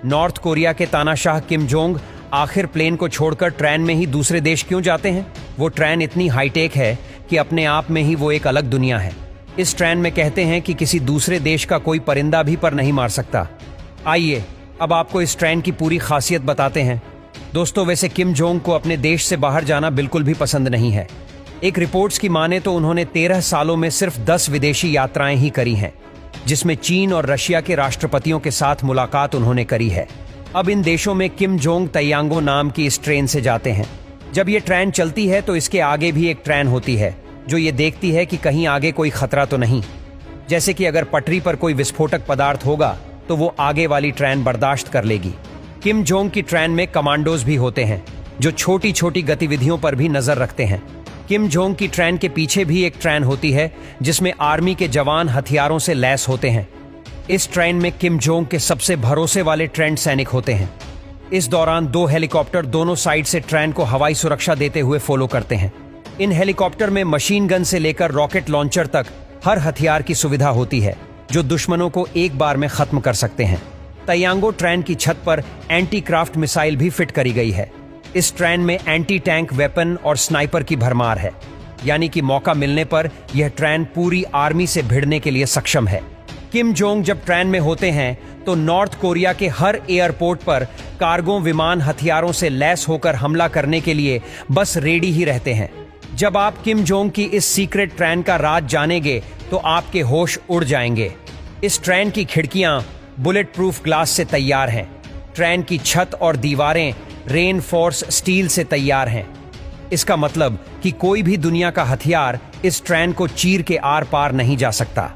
North Korea के तानाशाह Kim Jong आखिर प्लेन को छोड़कर ट्रेन में ही दूसरे देश क्यों जाते हैं? वो ट्रेन इतनी हाईटेक है कि अपने आप में ही वो एक अलग दुनिया है। इस ट्रेन में कहते हैं कि किसी दूसरे देश का कोई परिंदा भी पर नहीं मार सकता। आइए अब आपको इस ट्रेन की पूरी खासियत बताते हैं। दोस्तों, वैसे किम जोंग को अपने देश से बाहर जाना बिल्कुल भी पसंद नहीं है। एक रिपोर्ट्स की माने तो उन्होंने 13 सालों में सिर्फ 10 विदेशी यात्राएं ही करी हैं, जिसमें चीन और रशिया के राष्ट्रपतियों के साथ मुलाकात उन्होंने करी है। अब इन देशों में किम जोंग तयांगो नाम की इस ट्रेन से जाते हैं। जब ये ट्रेन चलती है तो इसके आगे भी एक ट्रेन होती है जो ये देखती है कि कहीं आगे कोई खतरा तो नहीं। जैसे कि अगर पटरी पर कोई विस्फोटक पदार्थ होगा तो वो आगे वाली ट्रेन बर्दाश्त कर लेगी। किम जोंग की ट्रेन में कमांडोज भी होते हैं जो छोटी छोटी गतिविधियों पर भी नजर रखते हैं। किम जोंग की ट्रेन के पीछे भी एक ट्रेन होती है जिसमें आर्मी के जवान हथियारों से लैस होते हैं। इस ट्रेन में किम जोंग के सबसे भरोसे वाले ट्रेंड सैनिक होते हैं। इस दौरान 2 हेलीकॉप्टर दोनों साइड से ट्रेन को हवाई सुरक्षा देते हुए फॉलो करते हैं। इन हेलीकॉप्टर में मशीन गन से लेकर रॉकेट लॉन्चर तक हर हथियार की सुविधा होती है जो दुश्मनों को एक बार में खत्म कर सकते हैं। तयांगो ट्रेन की छत पर एंटी क्राफ्ट मिसाइल भी फिट करी गई है। इस ट्रेन में एंटी टैंक वेपन और स्नाइपर की भरमार है, यानी कि मौका मिलने पर यह ट्रेन पूरी आर्मी से भिड़ने के लिए सक्षम है। किम जोंग जब ट्रेन में होते हैं तो नॉर्थ कोरिया के हर एयरपोर्ट पर कार्गो विमान हथियारों से लैस होकर हमला करने के लिए बस रेडी ही रहते हैं। जब आप किम जोंग की इस सीक्रेट ट्रेन का राज जानेंगे तो आपके होश उड़ जाएंगे। इस ट्रेन की खिड़कियां बुलेट प्रूफ ग्लास से तैयार हैं। ट्रेन की छत और दीवारें रेनफोर्स स्टील से तैयार हैं। इसका मतलब कि कोई भी दुनिया का हथियार इस ट्रेन को चीर के आर पार नहीं जा सकता।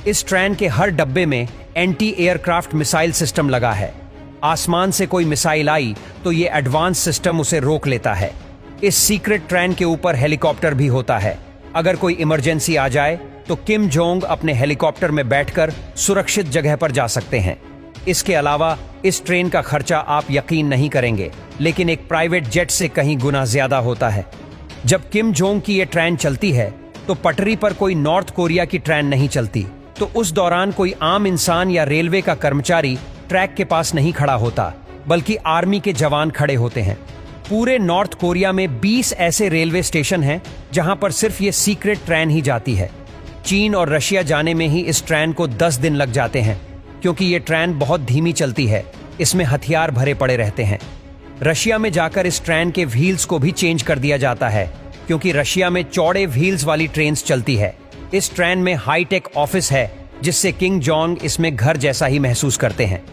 इस ट्रेन के हर डब्बे में एंटी एयरक्राफ्ट मिसाइल सिस्टम लगा है। आसमान से कोई मिसाइल आई तो ये एडवांस सिस्टम उसे रोक लेता है। इस सीक्रेट ट्रेन के ऊपर हेलीकॉप्टर भी होता है। अगर कोई इमरजेंसी आ जाए तो किम जोंग अपने हेलीकॉप्टर में बैठकर सुरक्षित जगह पर जा सकते हैं। इसके अलावा इस ट्रेन का खर्चा आप यकीन नहीं करेंगे, लेकिन एक प्राइवेट जेट से कहीं गुना ज्यादा होता है। जब किम जोंग की ये ट्रेन चलती है तो पटरी पर कोई नॉर्थ कोरिया की ट्रेन नहीं चलती, तो उस दौरान कोई आम इंसान या रेलवे का कर्मचारी ट्रैक के पास नहीं खड़ा होता, बल्कि आर्मी के जवान खड़े होते हैं। पूरे नॉर्थ कोरिया में 20 ऐसे रेलवे स्टेशन हैं जहां पर सिर्फ ये सीक्रेट ट्रेन ही जाती है। चीन और रशिया जाने में ही इस ट्रेन को 10 दिन लग जाते हैं, क्योंकि ये ट्रेन बहुत धीमी चलती है। इसमें हथियार भरे पड़े रहते हैं। रशिया में जाकर इस ट्रेन के व्हील्स को भी चेंज कर दिया जाता है, क्योंकि रशिया में चौड़े व्हील्स वाली ट्रेन चलती है। इस ट्रेन में हाईटेक ऑफिस है, जिससे किम जोंग इसमें घर जैसा ही महसूस करते हैं।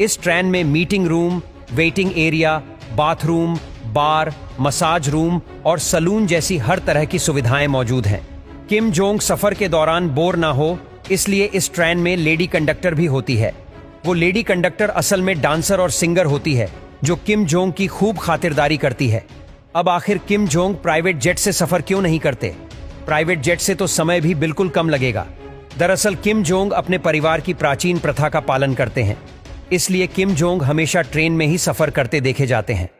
इस ट्रेन में meeting room, waiting area, bathroom, bar, massage room और सलून जैसी हर तरह की सुविधाएं मौजूद हैं। किम जोंग सफर के दौरान बोर ना हो, इसलिए इस ट्रेन में लेडी कंडक्टर भी होती है। वो लेडी कंडक्टर असल में डांसर और सिंगर होती है, जो किम जोंग की खूब खातिरदारी करती है। अब आखिर किम जोंग प्राइवेट जेट से सफर क्यों नहीं करते? प्राइवेट जेट से तो समय भी बिल्कुल कम लगेगा। दरअसल किम जोंग अपने परिवार की प्राचीन प्रथा का पालन करते हैं, इसलिए किम जोंग हमेशा ट्रेन में ही सफर करते देखे जाते हैं।